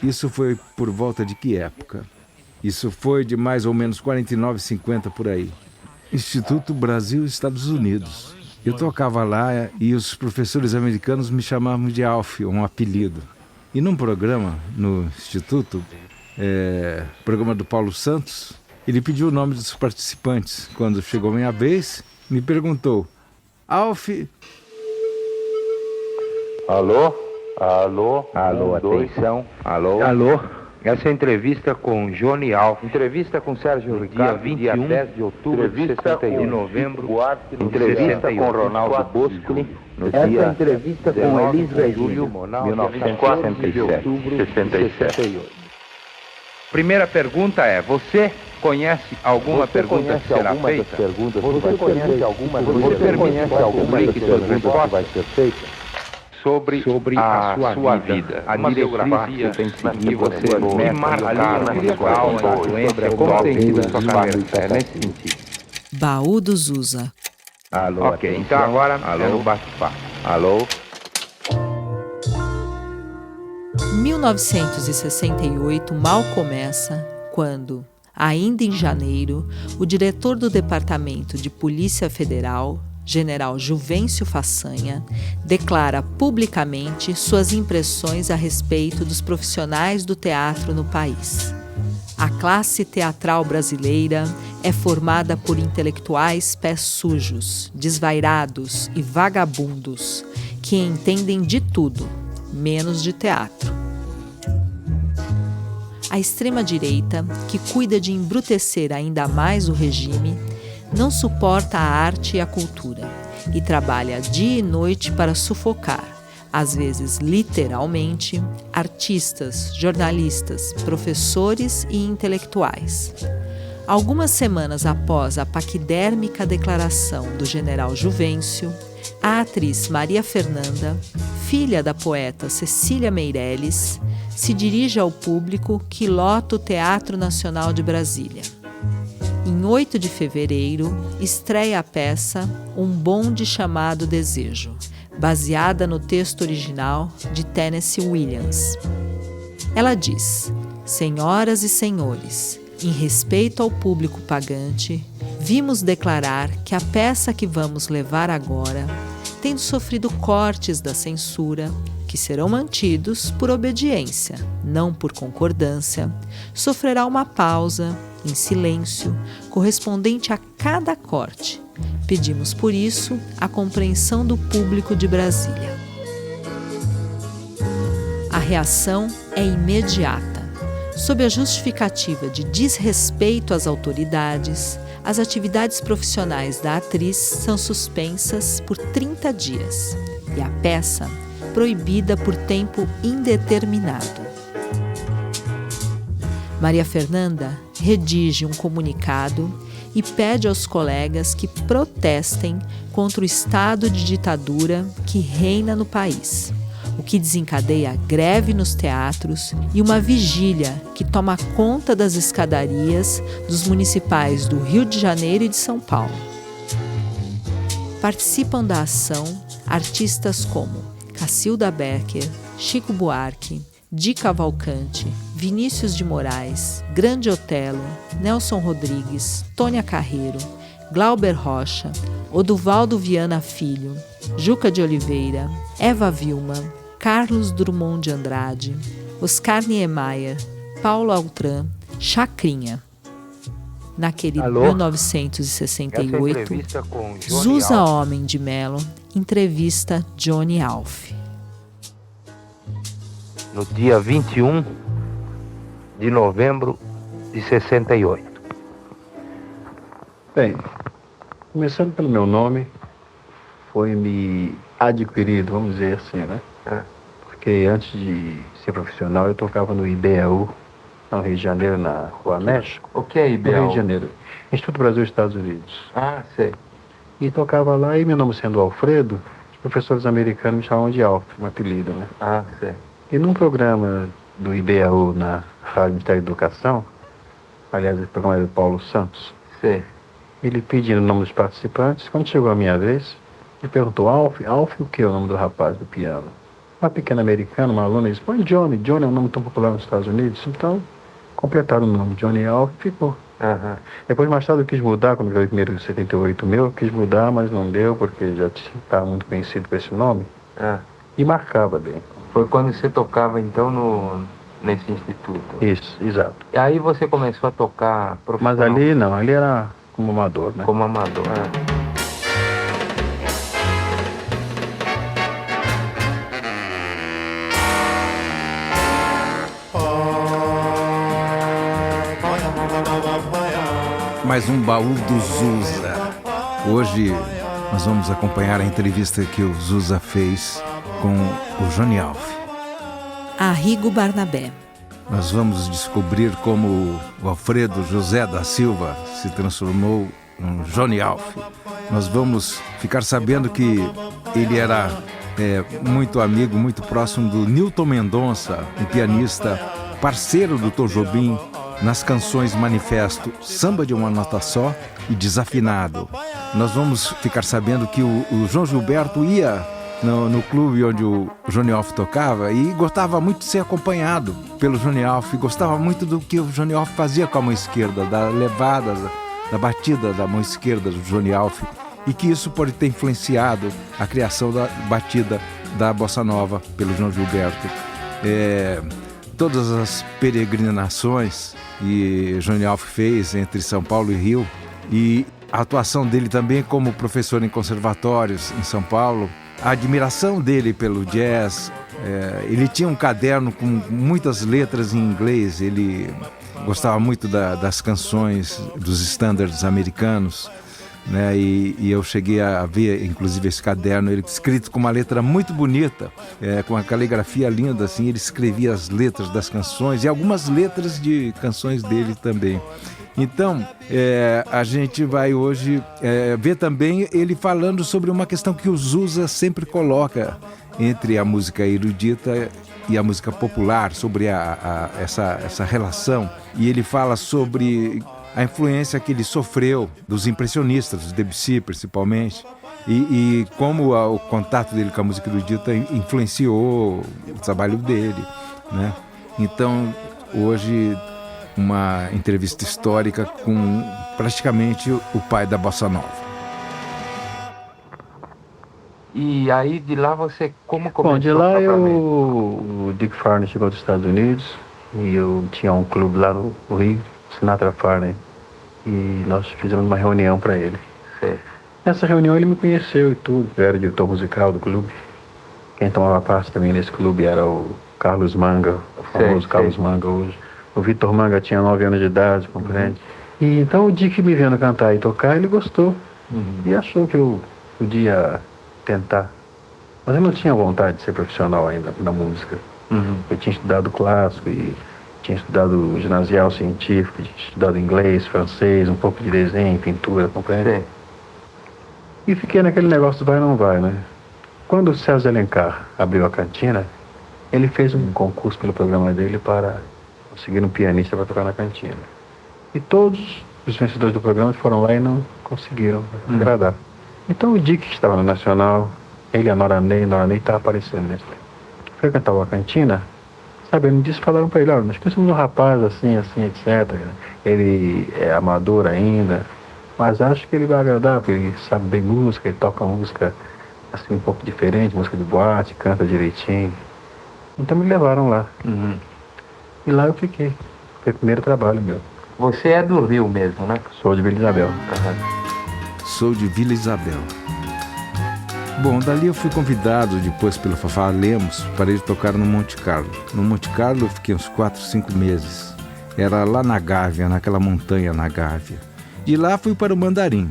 Isso foi por volta de que época? Isso foi de mais ou menos 49, 50 por aí. Instituto Brasil Estados Unidos. Eu tocava lá e os professores americanos me chamavam de Alf, um apelido. E num programa no Instituto, programa do Paulo Santos, ele pediu o nome dos participantes. Quando chegou minha vez, me perguntou: Alf. Alô? Alô? Alô, atenção. Alô? Alô? Essa é a entrevista com Johnny Alf. Entrevista com Sérgio Ricardo, dia 21 dia 10 de outubro de entrevista 61. de novembro, Entrevista com Ronaldo Boscoli, no dia entrevista com 19 Elis de Regina, julho, 1967. Primeira pergunta é: você conhece alguma pergunta que será feita? Você conhece alguma Você permite que publique suas respostas? vai ser feita? Sobre a sua vida, a diretoria que você marca na pessoal, a influência, como tem sido a sua carreira, nesse sentido. Baú do Zusa. Alô, ok, então agora é no bate-papo. Alô? 1968 mal começa quando, ainda em janeiro, o diretor do Departamento de Polícia Federal, General Juvencio Façanha, declara publicamente suas impressões a respeito dos profissionais do teatro no país. A classe teatral brasileira é formada por intelectuais pés sujos, desvairados e vagabundos, que entendem de tudo, menos de teatro. A extrema-direita, que cuida de embrutecer ainda mais o regime, não suporta a arte e a cultura e trabalha dia e noite para sufocar, às vezes literalmente, artistas, jornalistas, professores e intelectuais. Algumas semanas após a paquidérmica declaração do general Juvencio, a atriz Maria Fernanda, filha da poeta Cecília Meirelles, se dirige ao público que lota o Teatro Nacional de Brasília. Em 8 de fevereiro, estreia a peça Um Bonde Chamado Desejo, baseada no texto original de Tennessee Williams. Ela diz: Senhoras e senhores, em respeito ao público pagante, vimos declarar que a peça que vamos levar agora, tendo sofrido cortes da censura, que serão mantidos por obediência, não por concordância, sofrerá uma pausa, em silêncio, correspondente a cada corte. Pedimos, por isso, a compreensão do público de Brasília. A reação é imediata. Sob a justificativa de desrespeito às autoridades, as atividades profissionais da atriz são suspensas por 30 dias e a peça proibida por tempo indeterminado. Maria Fernanda redige um comunicado e pede aos colegas que protestem contra o estado de ditadura que reina no país, o que desencadeia greve nos teatros e uma vigília que toma conta das escadarias dos municipais do Rio de Janeiro e de São Paulo. Participam da ação artistas como Cacilda Becker, Chico Buarque, Di Cavalcante, Vinícius de Moraes, Grande Otelo, Nelson Rodrigues, Tônia Carreiro, Glauber Rocha, Oduvaldo Viana Filho, Juca de Oliveira, Eva Vilma, Carlos Drummond de Andrade, Oscar Niemeyer, Paulo Altran, Chacrinha. Naquele 1968, Zusa Homem de Mello entrevista Johnny Alf. No dia 21 de novembro de 68. Bem, começando pelo meu nome, foi-me adquirido, vamos dizer assim, né? Porque antes de ser profissional, eu tocava no IBEU, no Rio de Janeiro, na Rua México. O que é IBEU? No Rio de Janeiro. Instituto Brasil Estados Unidos. Ah, sei. E tocava lá, e meu nome sendo Alfredo, os professores americanos me chamavam de Alf, um apelido, né? Ah, sei. E num programa do IBEU na Rádio Ministério da Educação, aliás, o programa era do Paulo Santos, Sei. ele pedindo o nome dos participantes. Quando chegou a minha vez, ele perguntou: Alf o que é o nome do rapaz do piano? Uma pequena americana, uma aluna, disse, põe Johnny. Johnny é um nome tão popular nos Estados Unidos. Então, completaram o nome. Johnny Alf ficou. Depois, mais tarde, eu quis mudar, quando eu gravei primeiro em 78 meu, eu quis mudar, mas não deu, porque já estava muito conhecido por esse nome. E marcava bem. Foi quando você tocava, então, nesse instituto? Isso, exato. E aí você começou a tocar Mas ali não, ali era como amador, né? Como amador, Mais um baú do Zusa. Hoje nós vamos acompanhar a entrevista que o Zusa fez com o Johnny Alf. Arrigo Barnabé. Nós vamos descobrir como o Alfredo José da Silva se transformou no Johnny Alf. Nós vamos ficar sabendo que ele era muito amigo, muito próximo do Newton Mendonça, um pianista parceiro do Tom Jobim nas canções Manifesto, Samba de uma Nota Só e Desafinado. Nós vamos ficar sabendo que o João Gilberto ia no clube onde o Johnny Alf tocava e gostava muito de ser acompanhado pelo Johnny Alf, gostava muito do que o Johnny Alf fazia com a mão esquerda, da levada, da batida da mão esquerda do Johnny Alf, e que isso pode ter influenciado a criação da batida da Bossa Nova pelo João Gilberto. Todas as peregrinações que Johnny Alf fez entre São Paulo e Rio, e a atuação dele também como professor em conservatórios em São Paulo, a admiração dele pelo jazz. Ele tinha um caderno com muitas letras em inglês, ele gostava muito das canções, dos standards americanos, né? E eu cheguei a ver, inclusive, esse caderno, ele escrito com uma letra muito bonita, com uma caligrafia linda, assim. Ele escrevia as letras das canções e algumas letras de canções dele também. Então, a gente vai hoje ver também ele falando sobre uma questão que o Zusa sempre coloca entre a música erudita e a música popular, sobre essa relação. E ele fala sobre a influência que ele sofreu dos impressionistas, dos Debussy principalmente, e como o contato dele com a música erudita influenciou o trabalho dele, né? Então, hoje, uma entrevista histórica com praticamente o pai da Bossa Nova. E aí, de lá você, como começou? Bom, de lá o Dick Farney chegou dos Estados Unidos e eu tinha um clube lá no Rio, Sinatra Farney, e nós fizemos uma reunião para ele. Sim. Nessa reunião ele me conheceu e tudo, eu era diretor musical do clube. Quem tomava parte também nesse clube era o Carlos Manga, o famoso Carlos Manga hoje. O Vitor Manga tinha 9 anos de idade, compreende? E então o Dick me vendo cantar e tocar, ele gostou. E achou que eu podia tentar. Mas eu não tinha vontade de ser profissional ainda na música. Eu tinha estudado clássico e tinha estudado ginasial científico, tinha estudado inglês, francês, um pouco de desenho, pintura, compreende? E fiquei naquele negócio do vai ou não vai, né? Quando o César Alencar abriu a cantina, ele fez um concurso pelo programa dele para conseguir um pianista para tocar na cantina. E todos os vencedores do programa foram lá e não conseguiram agradar. Então o Dick, que estava no Nacional, ele e a Nora Ney estava aparecendo nesse. Frequentava a cantina, sabendo disso, falaram para ele, olha, nós conhecemos um rapaz assim, etc. Ele é amador ainda, mas acho que ele vai agradar, porque ele sabe bem música, ele toca música assim um pouco diferente, música de boate, canta direitinho. Então me levaram lá. E lá eu fiquei. Foi o primeiro trabalho meu. Você é do Rio mesmo, né? Sou de Vila Isabel. Sou de Vila Isabel. Bom, dali eu fui convidado depois pelo Fafá Lemos para ir tocar no Monte Carlo. No Monte Carlo eu fiquei uns 4, 5 meses. Era lá na Gávea, naquela montanha na Gávea. De lá fui para o Mandarim.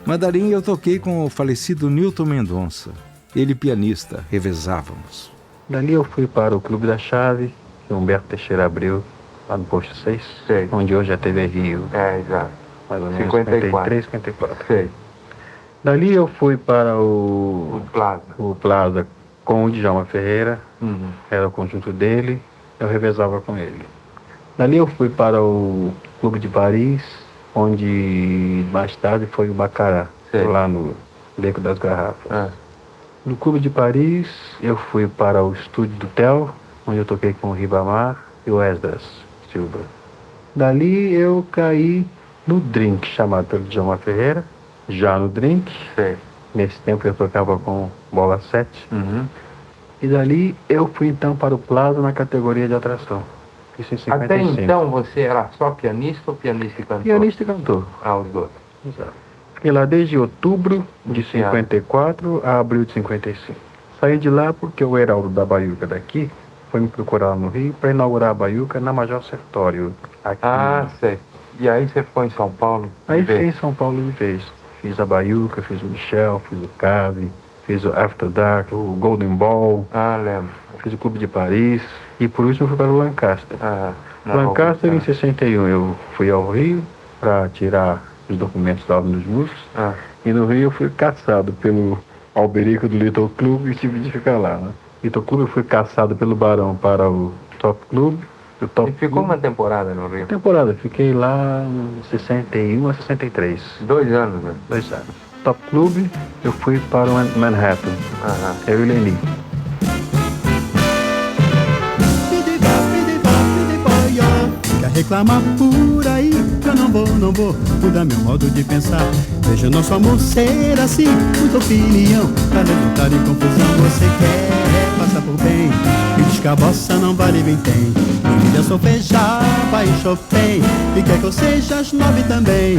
Mandarim eu toquei com o falecido Newton Mendonça. Ele pianista, revezávamos. Dali eu fui para o Clube da Chave, que Humberto Teixeira abriu, lá no Posto 6, onde hoje é a TV Rio. Exato. Mais ou menos 53, 54. Sei. Dali eu fui para o Plaza com o Djalma Ferreira, era o conjunto dele, eu revezava com ele. Dali eu fui para o Clube de Paris, onde mais tarde foi o Baccarat, lá no Beco das Garrafas. No Clube de Paris, eu fui para o estúdio do Theo, onde eu toquei com o Ribamar e o Esdras Silva. Dali eu caí no Drink, chamado pelo Djalma Ferreira, já no Drink. Sei. Nesse tempo eu tocava com bola 7. E dali eu fui então para o Plaza na categoria de atração. Isso em 55. Até então você era só pianista ou pianista e cantor? Pianista e cantor. Ah, os dois. Exato. Fiquei lá desde outubro de 54 a abril de 55. Saí de lá porque o Heraldo da Baiuca daqui foi me procurar lá no Rio para inaugurar a Baiuca na Major Sertório. Aqui. Sei. E aí você ficou em São Paulo? Aí fiquei em São Paulo de vez. Fiz a Baiuca, fiz o Michel, fiz o Cave, fiz o After Dark, o Golden Ball. Lembro. Fiz o Clube de Paris e por último fui para o Lancaster. Lancaster em 61 eu fui ao Rio para tirar os documentos da Ordem dos Músicos. E no Rio eu fui caçado pelo Alberico do Little Club e tive de ficar lá, né? Little Club eu fui caçado pelo Barão para o Top Club. E ficou uma temporada no Rio? Fiquei lá em 61 a 63. 2 anos, né? 2 anos. Top Club eu fui para o Manhattan. Eu e Leni. Reclamar por aí, eu não vou mudar meu modo de pensar. Veja nosso amor ser assim, muita opinião pra resultar em confusão. Você quer passar por bem e diz que a bossa não vale vintém. Emília solfejava em Chopin e quer que eu seja as 9 também.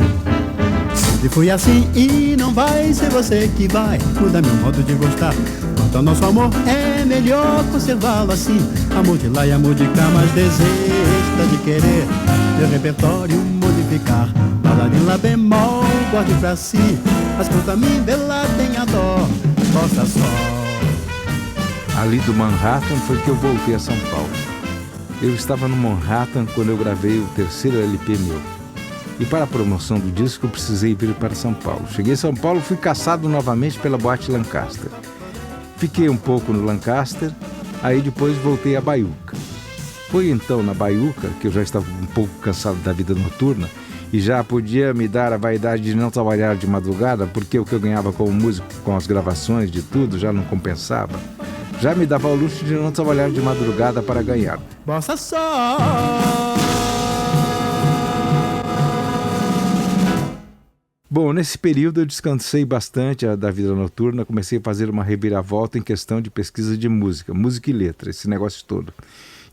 Sempre fui assim e não vai ser você que vai mudar meu modo de gostar. Quanto ao nosso amor é melhor conservá-lo assim. Amor de lá e amor de cá, mas desista de querer meu repertório modificar. Balada em lá bemol, guarde pra si, mas quanto a mim, Bela tenha dó, bossa só. Ali do Manhattan foi que eu voltei a São Paulo. Eu estava no Manhattan quando eu gravei o 3º LP meu. E para a promoção do disco eu precisei vir para São Paulo. Cheguei em São Paulo, fui caçado novamente pela boate Lancaster. Fiquei um pouco no Lancaster, aí depois voltei à Baiuca. Foi então na Baiuca, que eu já estava um pouco cansado da vida noturna e já podia me dar a vaidade de não trabalhar de madrugada, porque o que eu ganhava como músico, com as gravações de tudo, já não compensava. Já me dava o luxo de não trabalhar de madrugada para ganhar. Bossa só. Bom, nesse período eu descansei bastante da vida noturna, comecei a fazer uma reviravolta em questão de pesquisa de música e letra, esse negócio todo.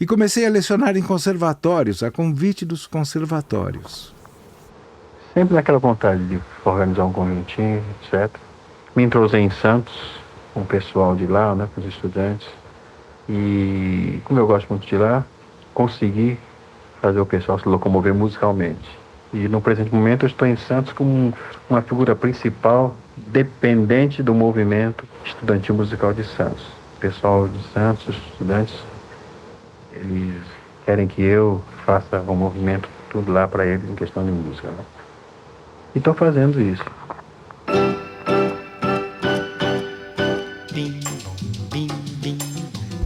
E comecei a lecionar em conservatórios, a convite dos conservatórios. Sempre naquela vontade de organizar um conjuntinho, etc. Me entrosei em Santos, com o pessoal de lá, né, com os estudantes. E como eu gosto muito de lá, consegui fazer o pessoal se locomover musicalmente. E no presente momento eu estou em Santos como uma figura principal, dependente do movimento estudantil musical de Santos. O pessoal de Santos, os estudantes, eles querem que eu faça um movimento tudo lá para eles em questão de música, né? E estou fazendo isso.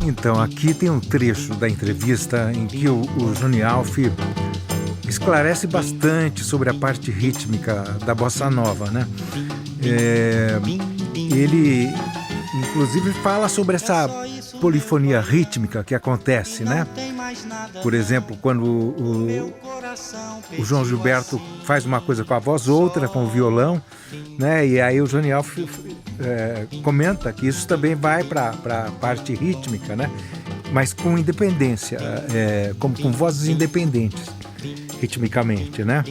Então, aqui tem um trecho da entrevista em que o Johnny Alf esclarece bastante sobre a parte rítmica da bossa nova, né? Ele, inclusive, fala sobre essa polifonia rítmica que acontece, né? Por exemplo, quando o João Gilberto faz uma coisa com a voz, outra com o violão, né? E aí o Johnny Alf comenta que isso também vai para a parte rítmica, né? Mas com independência, com vozes independentes, ritmicamente, né?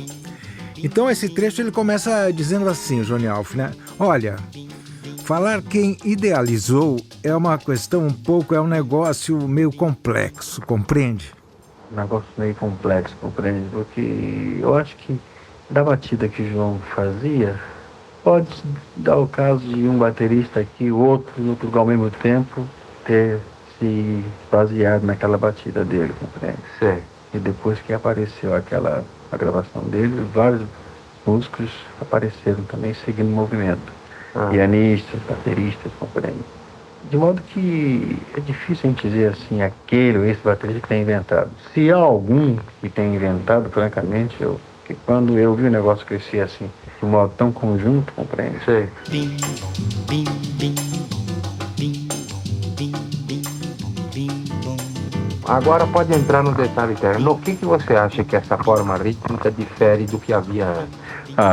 Então esse trecho ele começa dizendo assim, o Johnny Alf, né? Olha, falar quem idealizou é uma questão é um negócio meio complexo, compreende? Um negócio meio complexo, compreende? Porque eu acho que da batida que o João fazia, pode dar o caso de um baterista aqui, o outro ao mesmo tempo, ter se baseado naquela batida dele, compreende? Sim. E depois que apareceu a gravação dele, vários músicos apareceram também seguindo o movimento. Pianistas, bateristas, compreende? De modo que é difícil a gente dizer assim, aquele ou esse baterista que tem inventado. Se há algum que tem inventado, francamente, que quando eu vi o negócio crescer assim, de um modo tão conjunto, compreende? Sei. Agora pode entrar no detalhe técnico. No que você acha que essa forma rítmica difere do que havia antes?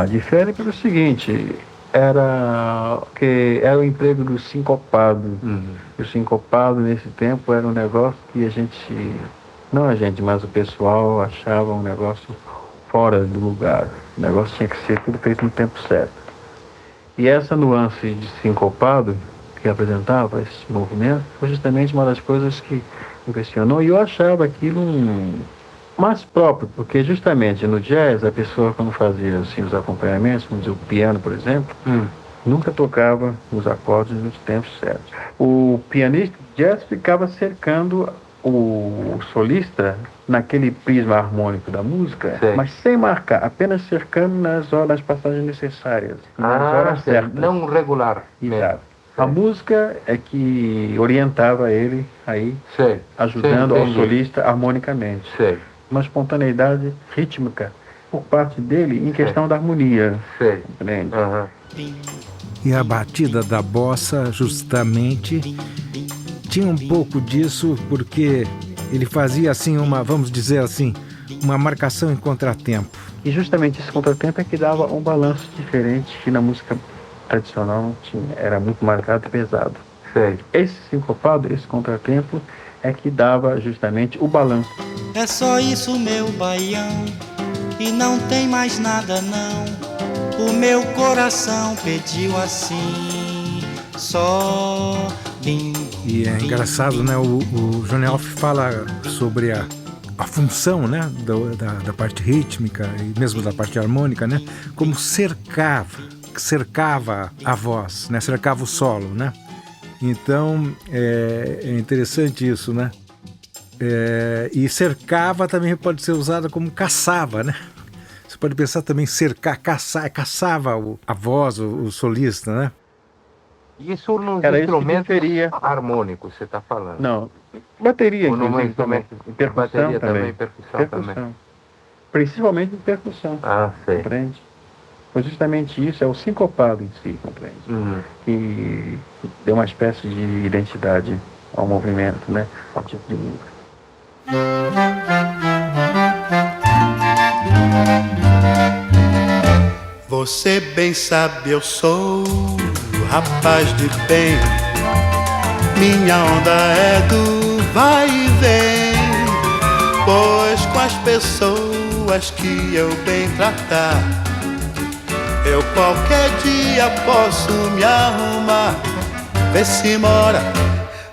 Difere pelo seguinte, era o emprego do sincopado. O sincopado nesse tempo era um negócio que mas o pessoal achava um negócio fora do lugar. O negócio tinha que ser tudo feito no tempo certo. E essa nuance de sincopado que apresentava esse movimento foi justamente uma das coisas que impressionou, e eu achava aquilo mais próprio, porque justamente no jazz a pessoa, quando fazia assim, os acompanhamentos, vamos dizer, o piano, por exemplo, nunca tocava os acordes nos tempos certos. O pianista de jazz ficava cercando o solista naquele prisma harmônico da música, mas sem marcar, apenas cercando nas passagens necessárias, nas horas certas. Não regular. Exato. A música é que orientava ele aí, ajudando ao solista harmonicamente. Uma espontaneidade rítmica por parte dele em questão da harmonia. Entende? E a batida da bossa, justamente, tinha um pouco disso, porque ele fazia assim vamos dizer assim, uma marcação em contratempo. E justamente esse contratempo é que dava um balanço diferente que na música tradicional não tinha, era muito marcado e pesado. Esse sincopado, esse contratempo é que dava justamente o balanço. É só isso, meu baião, e não tem mais nada não. O meu coração pediu assim, só bim. E é engraçado, né? O Johnny Alf fala sobre a função, né, da parte rítmica e mesmo da parte harmônica, né, como cercava a voz, né, cercava o solo, né. Então é interessante isso, né. E cercava também pode ser usada como caçava, né. Você pode pensar também cercar, caçava a voz, o solista, né. Isso nos instrumentos harmônicos, você está falando? Não, bateria, percussão, bateria também, percussão também. Principalmente em percussão, compreende? Pois justamente isso é o sincopado em si, compreende? Que deu uma espécie de identidade ao movimento, né? Ao tipo de música. Você bem sabe, eu sou rapaz de bem. Minha onda é do vai e vem, pois com as pessoas que eu bem tratar, eu qualquer dia posso me arrumar. Vê se mora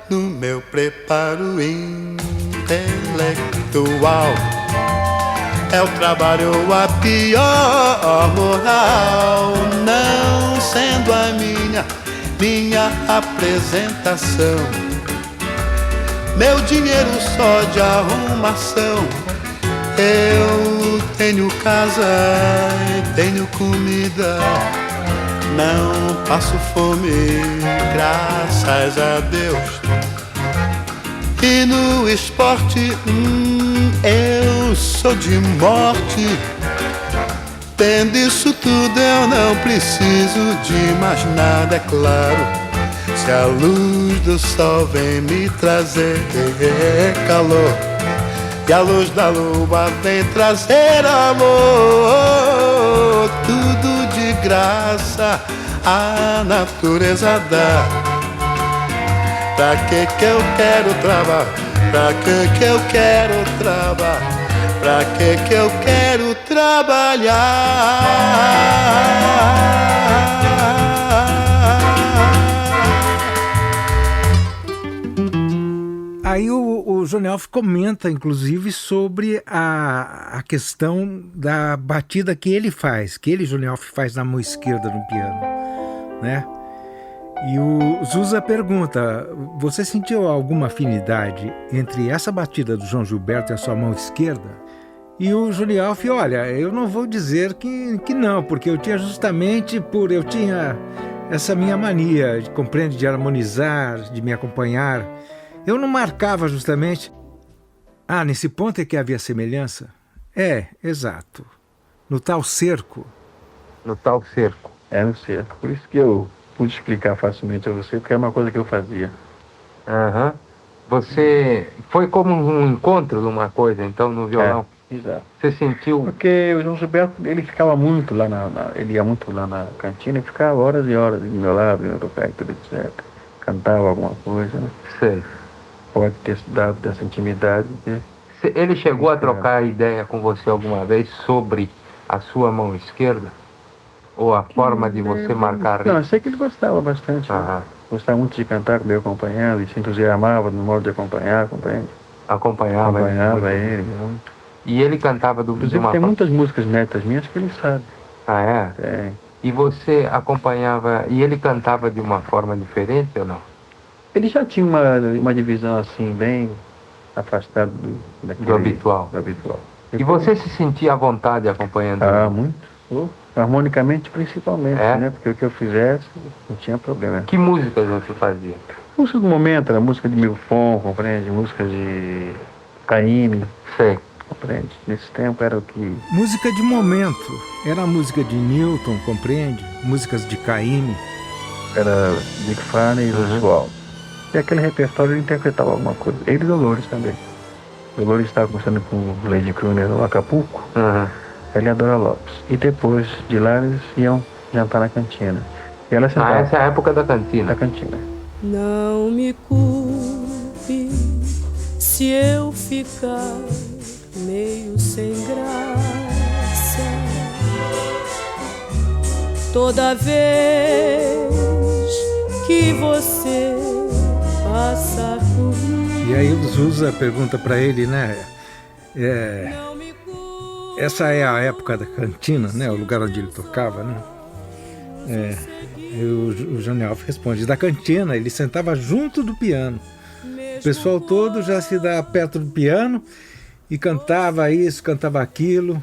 no meu preparo intelectual. É o trabalho a pior moral, não sendo a minha apresentação. Meu dinheiro só de arrumação. Eu tenho casa e tenho comida, não passo fome, graças a Deus. E no esporte, eu sou de morte. Tendo isso tudo, eu não preciso de mais nada, é claro. Se a luz do sol vem me trazer calor, e a luz da lua vem trazer amor, tudo de graça a natureza dá. Pra que eu quero trabalhar? Pra que eu quero trabalhar? Pra que eu quero trabalhar? Aí o Johnny Alf comenta, inclusive, sobre a questão da batida que ele faz, Johnny Alf, faz na mão esquerda no piano, né? E o Zusa pergunta, você sentiu alguma afinidade entre essa batida do João Gilberto e a sua mão esquerda? E o Johnny Alf, olha, eu não vou dizer que não, porque eu tinha essa minha mania, compreende, de harmonizar, de me acompanhar. Eu não marcava justamente. Nesse ponto é que havia semelhança? Exato. No tal cerco. No tal cerco. No cerco. Por isso que eu pude explicar facilmente a você, porque é uma coisa que eu fazia. Você foi como um encontro de uma coisa, então, no violão? Exato. Você sentiu... Porque o João Gilberto, ele ficava muito lá ele ia muito lá na cantina e ficava horas e horas do meu lado, eu tocar e tudo, etc. Cantava alguma coisa, né? Sei. Pode ter dado dessa intimidade. Ele chegou a trocar ideia com você alguma vez sobre a sua mão esquerda? Ou a forma de você marcar? Não, eu sei que ele gostava bastante. Aham. Gostava muito de cantar comigo acompanhando, e se entusiasmava no modo de acompanhar, compreende? Acompanhava ele muito. E ele cantava Inclusive tem muitas músicas netas minhas que ele sabe. Ah, é? Tem. E você acompanhava... E ele cantava de uma forma diferente ou não? Ele já tinha uma divisão assim, bem afastada do habitual. Do habitual. E você se sentia à vontade acompanhando? Ah, muito. Harmonicamente, principalmente, né? Porque o que eu fizesse, não tinha problema. Que músicas você fazia? Música do momento, era música de Milfon, compreende? Música de Caymmi. Sei. Compreende? Nesse tempo era o que... Música de momento. Era a música de Newton, compreende? Músicas de Caymmi. Era Dick Farney e Lúcio Alves. E aquele repertório ele interpretava alguma coisa. Ele e Dolores também. Dolores estava conversando com Lady Crooner no Acapulco. Ele e a Dora Lopes. E depois de lá eles iam jantar na cantina. E ela sentava. Essa é a época da cantina. Da cantina. Não me culpe se eu ficar meio sem graça toda vez que você passar por mim. E aí o Zusa pergunta para ele, né? Essa é a época da cantina, né? O lugar onde ele tocava, né? O Johnny Alf responde, da cantina, ele sentava junto do piano. O pessoal todo já se dá perto do piano e cantava isso, cantava aquilo.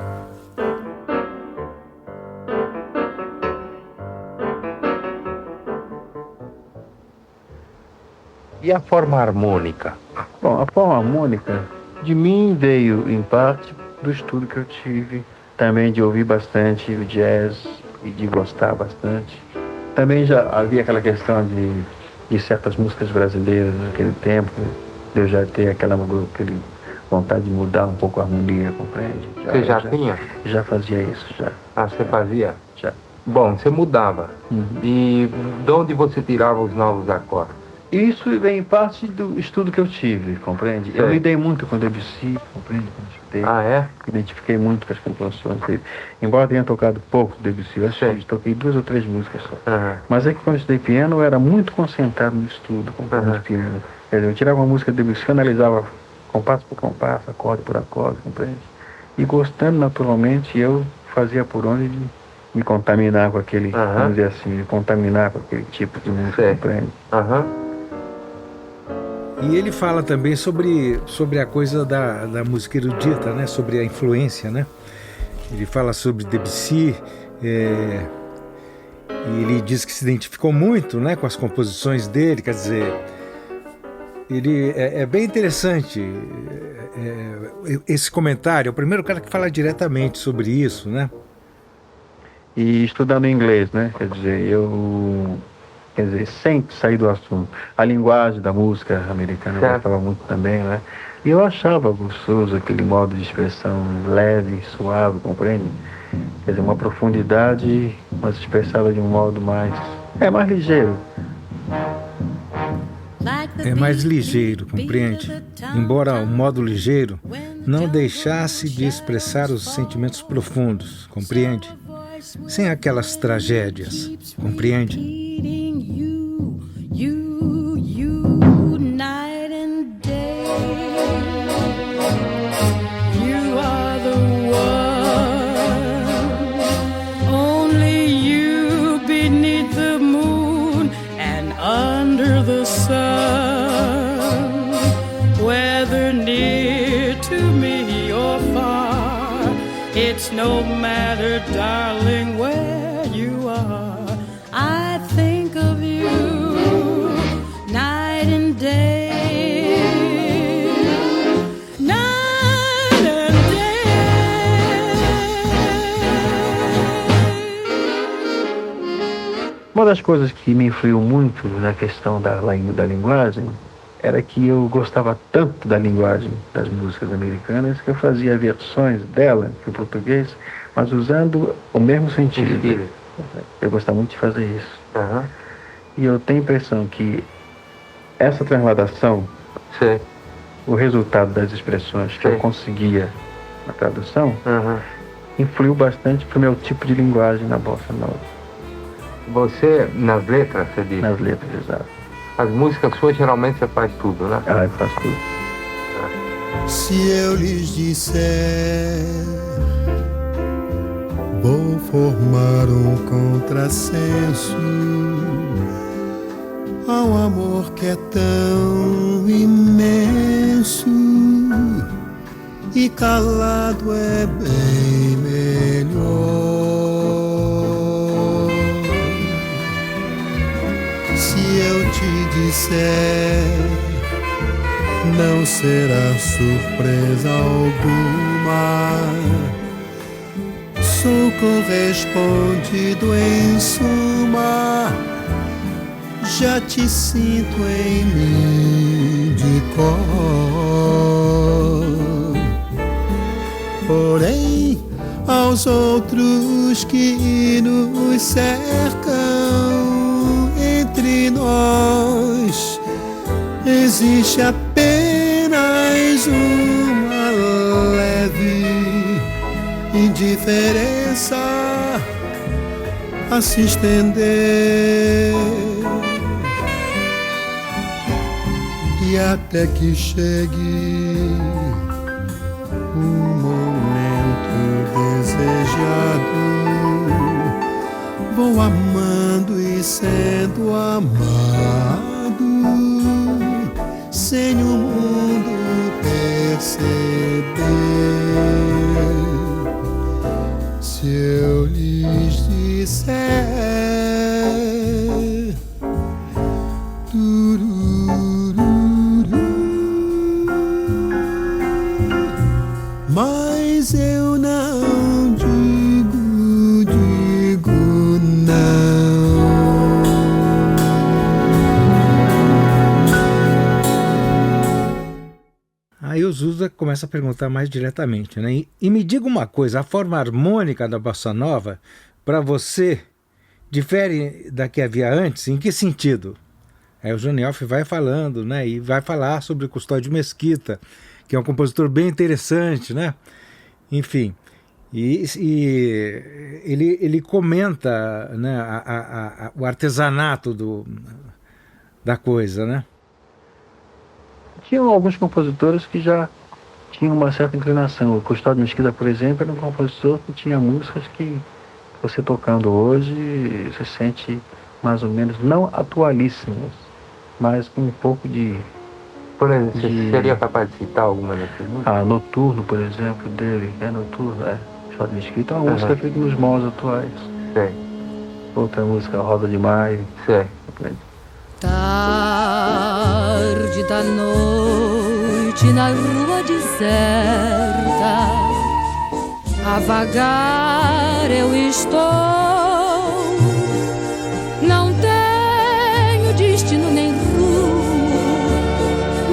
E a forma harmônica? Bom, a forma harmônica de mim veio, em parte, do estudo que eu tive, também de ouvir bastante o jazz e de gostar bastante. Também já havia aquela questão de certas músicas brasileiras naquele tempo, de eu já ter aquela vontade de mudar um pouco a harmonia, compreende? Você já tinha? Já fazia isso, já. Ah, você fazia? Já. Bom, você mudava. E de onde você tirava os novos acordes? Isso vem em parte do estudo que eu tive, compreende? Eu lidei muito com Debussy, compreende? Ah, é? Identifiquei muito com as composições dele. Embora tenha tocado pouco Debussy, eu toquei 2 ou 3 músicas só. Mas é que quando eu estudei piano, eu era muito concentrado no estudo, compreende? Piano. Quer dizer, eu tirava uma música de Debussy, analisava compasso por compasso, acorde por acorde, compreende? E gostando naturalmente, eu fazia por onde de me contaminar com aquele, vamos dizer assim, me contaminar com aquele tipo de música, compreende? E ele fala também sobre a coisa da música erudita, né? Sobre a influência, né? Ele fala sobre Debussy, e ele diz que se identificou muito, né, com as composições dele, quer dizer, ele é bem interessante esse comentário. É o primeiro cara que fala diretamente sobre isso, né? E estudando inglês, né? Quer dizer, sem sair do assunto. A linguagem da música americana eu gostava muito também, né? E eu achava gostoso aquele modo de expressão leve, suave, compreende? Quer dizer, uma profundidade, mas expressada de um modo mais ligeiro. É mais ligeiro, compreende? Embora o modo ligeiro não deixasse de expressar os sentimentos profundos, compreende? Sem aquelas tragédias, compreende? Night and day, you are the one, only you beneath the moon and under the sun, whether near to me or far, it's no matter, darling, where you are, I think of you night and day, night and day. Uma das coisas que me influiu muito na questão da linguagem era que eu gostava tanto da linguagem das músicas americanas que eu fazia versões dela para o português, mas usando o mesmo sentido. Eu gostava muito de fazer isso. Uhum. E eu tenho a impressão que essa transladação, Sim. o resultado das expressões que eu conseguia na tradução, influiu bastante para o meu tipo de linguagem na bossa nova. Você, nas letras, você diz? Nas letras, exato. As músicas suas, geralmente, você faz tudo, né? Ah, eu faço tudo. Se eu lhes disser, vou formar um contrassenso ao amor que é tão imenso, e calado é bem melhor. Se eu te disser, não será surpresa alguma, sou correspondido em suma, já te sinto em mim de cor. Porém, aos outros que nos cercam, entre nós existe apenas uma leve indiferença a se estender, e até que chegue um momento desejado, vou amando e sendo amado, sem o mundo perceber. Se eu lhes disser, mas eu não digo não. Aí o Zusa começa a perguntar mais diretamente, né? E me diga uma coisa, a forma harmônica da bossa nova, para você, difere da que havia antes? Em que sentido? Aí o Jonielf vai falando, né? E vai falar sobre o Custódio Mesquita, que é um compositor bem interessante, né? Enfim, e ele comenta, né, o artesanato da coisa, né? Tinham alguns compositores que já tinham uma certa inclinação. O Custódio Mesquita, por exemplo, era um compositor que tinha músicas que você tocando hoje se sente mais ou menos, não atualíssimas, mas com um pouco de... Por exemplo, você seria capaz de citar alguma dessas músicas? Noturno, por exemplo, dele. Noturno, Custódio Mesquita é uma música feita nos moldes atuais. Sei. Outra música, Roda de Maio. Sei. Tarde da noite na rua deserta, a vagar eu estou. Não tenho destino nem rumo,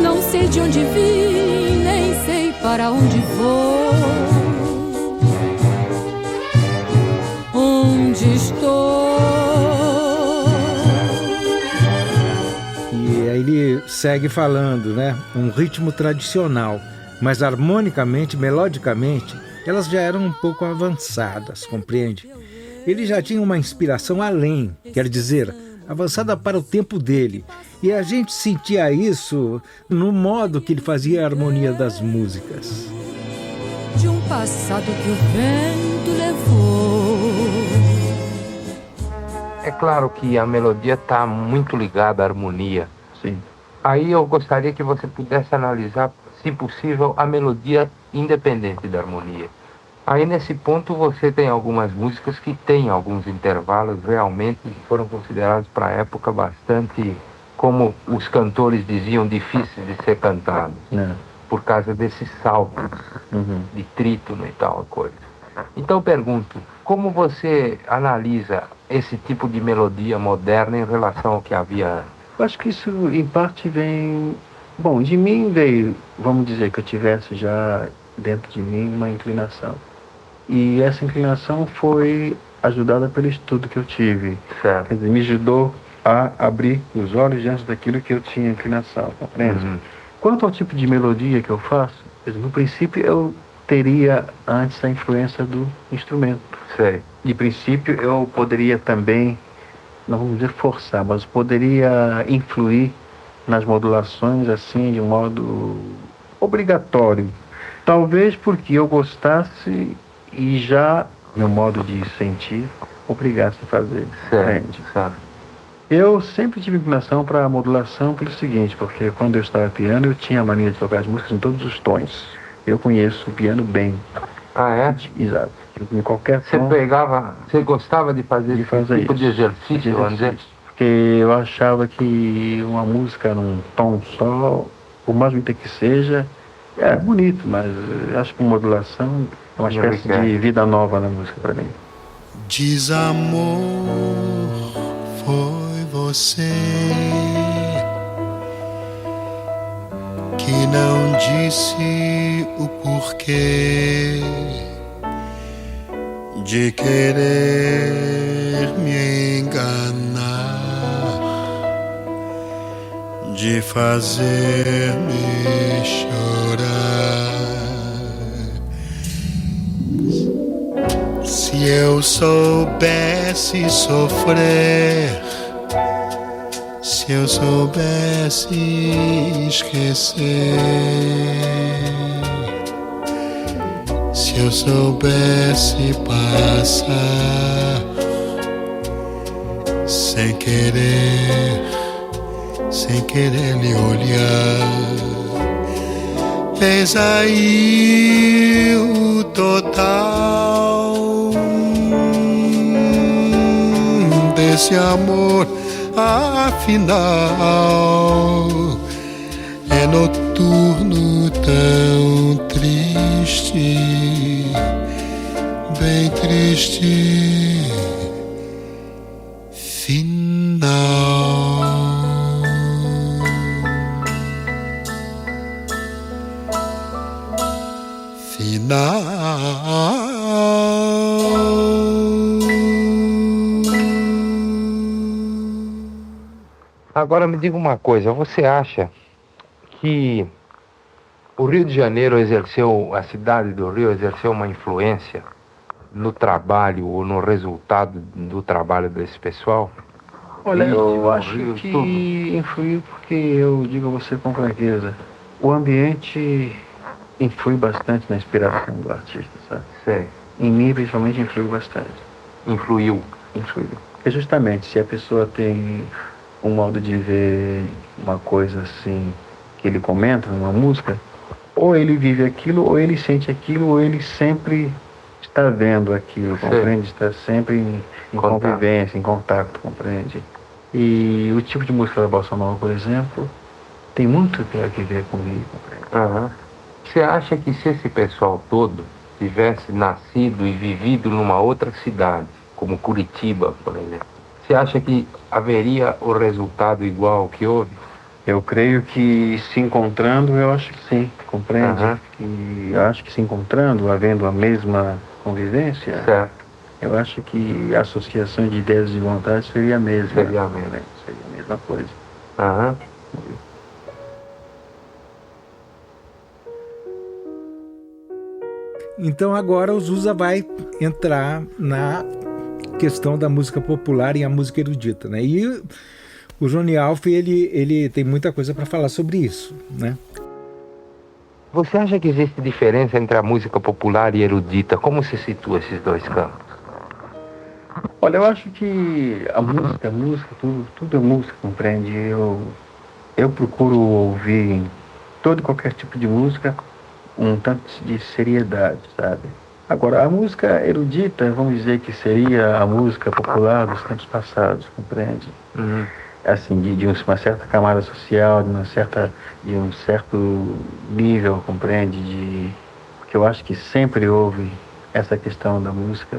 não sei de onde vim, nem sei para onde vou. Onde estou? E aí ele segue falando, né? Um ritmo tradicional, mas harmonicamente, melodicamente, elas já eram um pouco avançadas, compreende? Ele já tinha uma inspiração além, quer dizer, avançada para o tempo dele. E a gente sentia isso no modo que ele fazia a harmonia das músicas. De um passado que o vento levou. É claro que a melodia está muito ligada à harmonia. Sim. Aí eu gostaria que você pudesse analisar, se possível, a melodia independente da harmonia. Aí nesse ponto você tem algumas músicas que têm alguns intervalos realmente que foram considerados para a época bastante, como os cantores diziam, difíceis de ser cantados. Por causa desses saltos de trítono e tal coisa. Então eu pergunto, como você analisa esse tipo de melodia moderna em relação ao que havia antes? Eu acho que isso, em parte, vem Bom, de mim veio, vamos dizer que eu tivesse já dentro de mim uma inclinação. E essa inclinação foi ajudada pelo estudo que eu tive. Certo. Quer dizer, me ajudou a abrir os olhos diante daquilo que eu tinha inclinação, compreende? Quanto ao tipo de melodia que eu faço, no princípio eu teria antes a influência do instrumento. Sei. De princípio eu poderia também, não vamos dizer forçar, mas poderia influir nas modulações assim de um modo obrigatório. Talvez porque eu gostasse e já, meu modo de sentir, obrigasse a fazer. Certo. Certo. Eu sempre tive inclinação para a modulação pelo seguinte, porque quando eu estava piano eu tinha a mania de tocar as músicas em todos os tons. Eu conheço o piano bem. Ah, é? Exato. Em qualquer tom. Você gostava de fazer esse tipo de exercício, vamos dizer? Porque eu achava que uma música num tom só, por mais bonita que seja, é bonito, mas eu acho que modulação é uma espécie de vida nova na música para mim. Desamor, foi você que não disse o porquê de querer me enganar, de fazer-me chorar. Se eu soubesse sofrer, se eu soubesse esquecer, se eu soubesse passar sem querer lhe olhar. Eis aí o total desse amor, afinal é noturno tão triste, bem triste, final. Agora me diga uma coisa, você acha que o Rio de Janeiro a cidade do Rio exerceu uma influência no trabalho ou no resultado do trabalho desse pessoal? Olha, eu acho que influiu porque eu digo a você com franqueza, o ambiente influi bastante na inspiração do artista, sabe? Sei. Em mim, principalmente, influiu bastante. Influiu? Influiu. Porque justamente, se a pessoa tem um modo de ver uma coisa assim, que ele comenta numa música, ou ele vive aquilo, ou ele sente aquilo, ou ele sempre está vendo aquilo, compreende? Está sempre em convivência, em contato, compreende? E o tipo de música da Bossa Nova, por exemplo, tem muito a ver comigo, compreende? Você acha que se esse pessoal todo tivesse nascido e vivido numa outra cidade, como Curitiba, por exemplo, você acha que haveria o resultado igual que houve? Eu creio que se encontrando, eu acho que sim, compreende? E eu acho que se encontrando, havendo a mesma convivência, certo, eu acho que a associação de ideias e vontades seria a mesma. Seria a mesma. Seria a mesma coisa. Então agora o Zusa vai entrar na questão da música popular e a música erudita, né? E o Johnny Alf, ele tem muita coisa para falar sobre isso, né? Você acha que existe diferença entre a música popular e erudita? Como se situa esses dois campos? Olha, eu acho que a música, tudo é música, compreende? Eu procuro ouvir em todo e qualquer tipo de música um tanto de seriedade, sabe? Agora, a música erudita, vamos dizer que seria a música popular dos tempos passados, compreende? Assim, de uma certa camada social, de um certo nível, compreende? Porque eu acho que sempre houve essa questão da música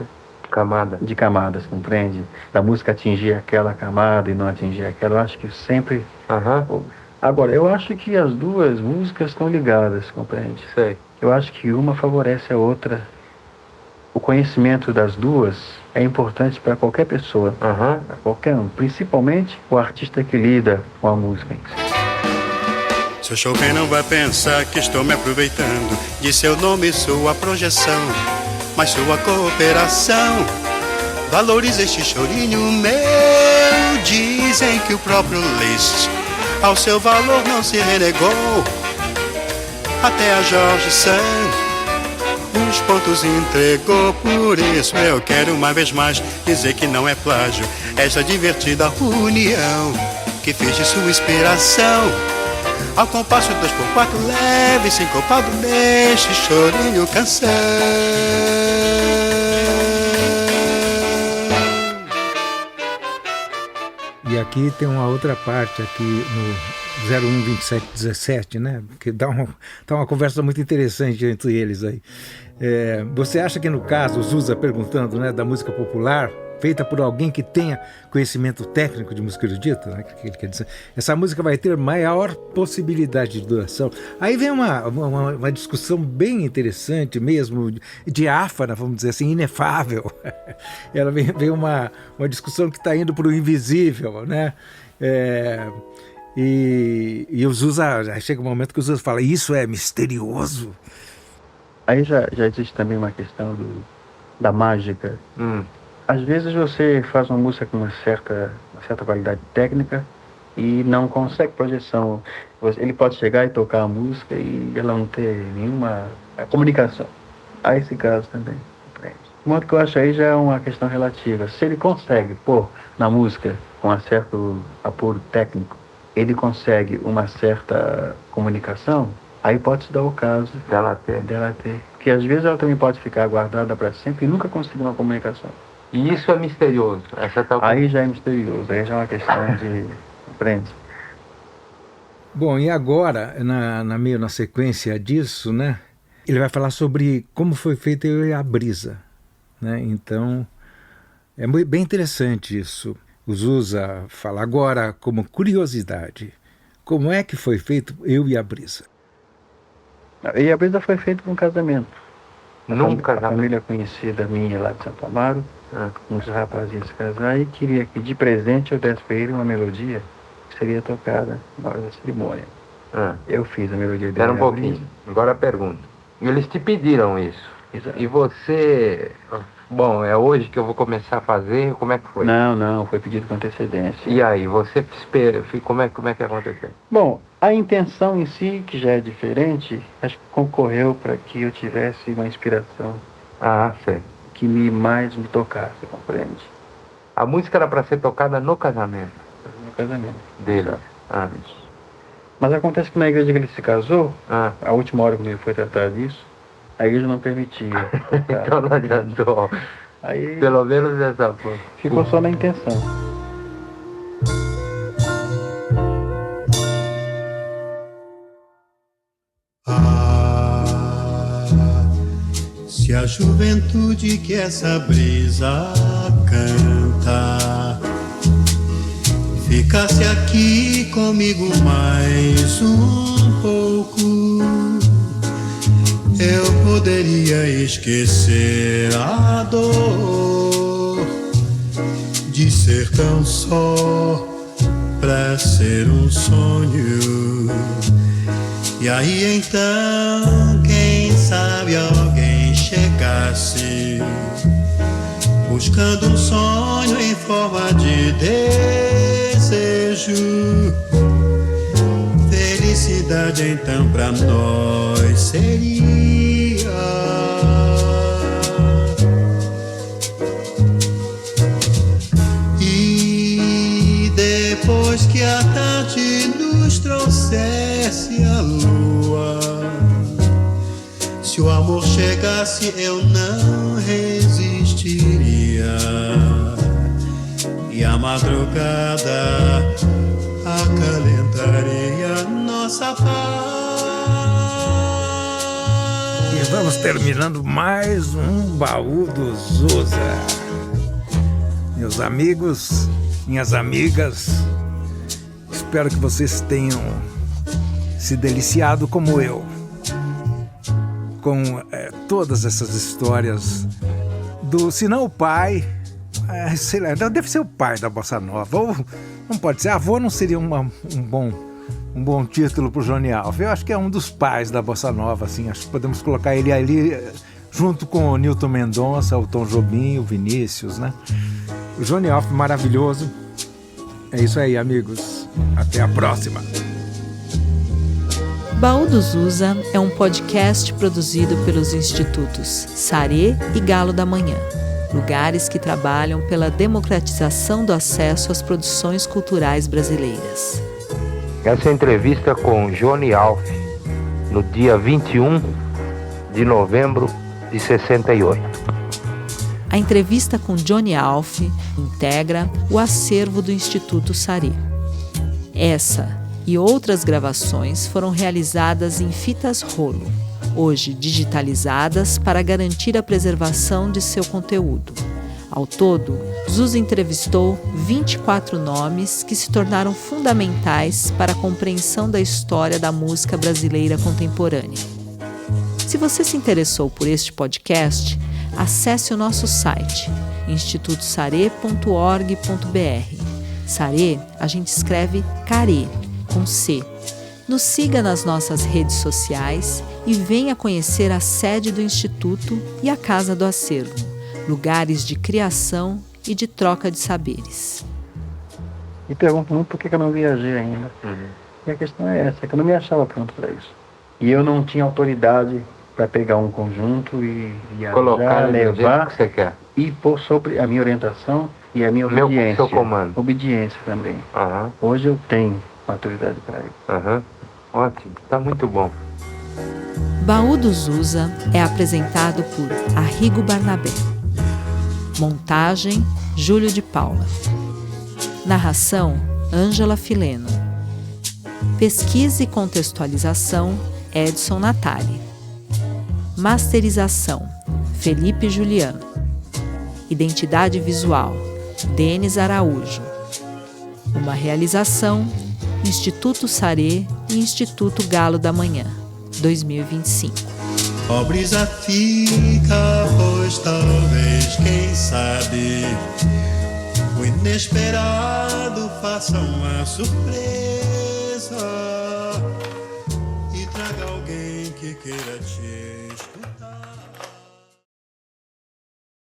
de camadas, compreende? Da música atingir aquela camada e não atingir aquela, eu acho que sempre houve. Agora, eu acho que as duas músicas estão ligadas, compreende? Sei. Eu acho que uma favorece a outra. O conhecimento das duas é importante para qualquer pessoa, para qualquer um, principalmente o artista que lida com a música. Seu Chopin não vai pensar que estou me aproveitando de seu nome, sua projeção, mas sua cooperação. Valoriza este chorinho meu. Dizem que o próprio Liszt ao seu valor não se renegou. Até a Jorge Sand uns pontos entregou. Por isso eu quero uma vez mais dizer que não é plágio esta divertida união que fez de sua inspiração ao compasso 2x4 leve, sincopado neste chorinho canção. E aqui tem uma outra parte aqui no 012717, né? Que dá uma conversa muito interessante entre eles aí. Você acha que no caso, o Zusa perguntando, né, da música popular, feita por alguém que tenha conhecimento técnico de música erudita, né, que ele quer dizer, essa música vai ter maior possibilidade de duração? Aí vem uma discussão bem interessante mesmo, diáfana, vamos dizer assim, inefável. Ela vem uma discussão que está indo para o invisível, né? E o Zusa, chega um momento que o Zusa fala, isso é misterioso. Aí já existe também uma questão da mágica. Às vezes você faz uma música com uma certa qualidade técnica e não consegue projeção. Ele pode chegar e tocar a música e ela não ter nenhuma comunicação. Há esse caso também. De modo que eu acho aí já é uma questão relativa. Se ele consegue pôr na música com um certo apuro técnico, ele consegue uma certa comunicação, aí pode se dar o caso dela ter. Porque às vezes ela também pode ficar guardada para sempre e nunca conseguir uma comunicação. E isso é misterioso. Aí já é misterioso, aí já é uma questão de compreende. Bom, e agora, na sequência disso, né, ele vai falar sobre como foi feita Eu e a Brisa, né? Então, é bem interessante isso. O Zusa fala agora, como curiosidade, como é que foi feito Eu e a Brisa? Eu e a Brisa foi feito com um casamento. Nunca. A família conhecida minha lá de Santo Amaro, uns rapazinhos se casaram e queria que de presente eu desse para ele uma melodia que seria tocada na hora da cerimônia. Eu fiz a melodia dele. Espera um pouquinho. Agora a pergunta. Eles te pediram isso. Exato. E você... Bom, é hoje que eu vou começar a fazer? Como é que foi? Não, foi pedido com antecedência. E aí, você espera, como é que aconteceu? Bom, a intenção em si, que já é diferente, acho que concorreu para que eu tivesse uma inspiração. Certo. Que mais me tocasse, compreende? A música era para ser tocada no casamento? No casamento. Dele? Mas acontece que na igreja que ele se casou, a última hora que ele foi tratar disso, a igreja não permitia. Então não adiantou. Aí, pelo menos essa forma. Ficou só na intenção. Se a juventude que essa brisa canta ficasse aqui comigo mais um pouco, eu poderia esquecer a dor de ser tão só pra ser um sonho. E aí então, quem sabe alguém chegasse buscando um sonho em forma de desejo. Felicidade então pra nós seria e depois que a tarde nos trouxesse a lua, se o amor chegasse eu não resistiria e a madrugada acalentaria nossa paz. E vamos terminando mais um baú do Zusa. Meus amigos, minhas amigas, Espero que vocês tenham se deliciado como eu com todas essas histórias do, se não o pai, sei lá, deve ser o pai da Bossa Nova, ou não pode ser, avô não seria um bom título para o Johnny Alf. Eu acho que é um dos pais da Bossa Nova, assim, acho que podemos colocar ele ali junto com o Nilton Mendonça, o Tom Jobim, o Vinícius, né? O Johnny Alf maravilhoso. É isso aí, amigos. Até a próxima. Baú do Zusa é um podcast produzido pelos institutos Sarê e Galo da Manhã, lugares que trabalham pela democratização do acesso às produções culturais brasileiras. Essa entrevista com Johnny Alf, no dia 21 de novembro de 68. A entrevista com Johnny Alf integra o acervo do Instituto Sarê. Essa e outras gravações foram realizadas em fitas rolo, hoje digitalizadas para garantir a preservação de seu conteúdo. Ao todo, Zusa entrevistou 24 nomes que se tornaram fundamentais para a compreensão da história da música brasileira contemporânea. Se você se interessou por este podcast, acesse o nosso site, institutosarê.org.br. Sarê, a gente escreve Carê, com C. Nos siga nas nossas redes sociais e venha conhecer a sede do Instituto e a Casa do Acervo, lugares de criação e de troca de saberes. Me pergunto muito por que eu não viajei ainda. E a questão é essa, que eu não me achava pronto para isso. E eu não tinha autoridade para pegar um conjunto e viajar, colocar levar que você quer. E pôr sobre a minha orientação e a minha obediência. Seu comando. Obediência também. Uhum. Hoje eu tenho maturidade para isso. Uhum. Ótimo, tá muito bom. Baú do Zusa é apresentado por Arrigo Barnabé. Montagem, Júlio de Paula. Narração, Ângela Fileno. Pesquisa e contextualização, Edson Natali. Masterização, Felipe Juliano. Identidade visual, Denis Araújo. Uma realização, Instituto Sarê e Instituto Galo da Manhã, 2025. Ó brisa fica, pois talvez, quem sabe, o inesperado faça uma surpresa e traga alguém que queira te escutar.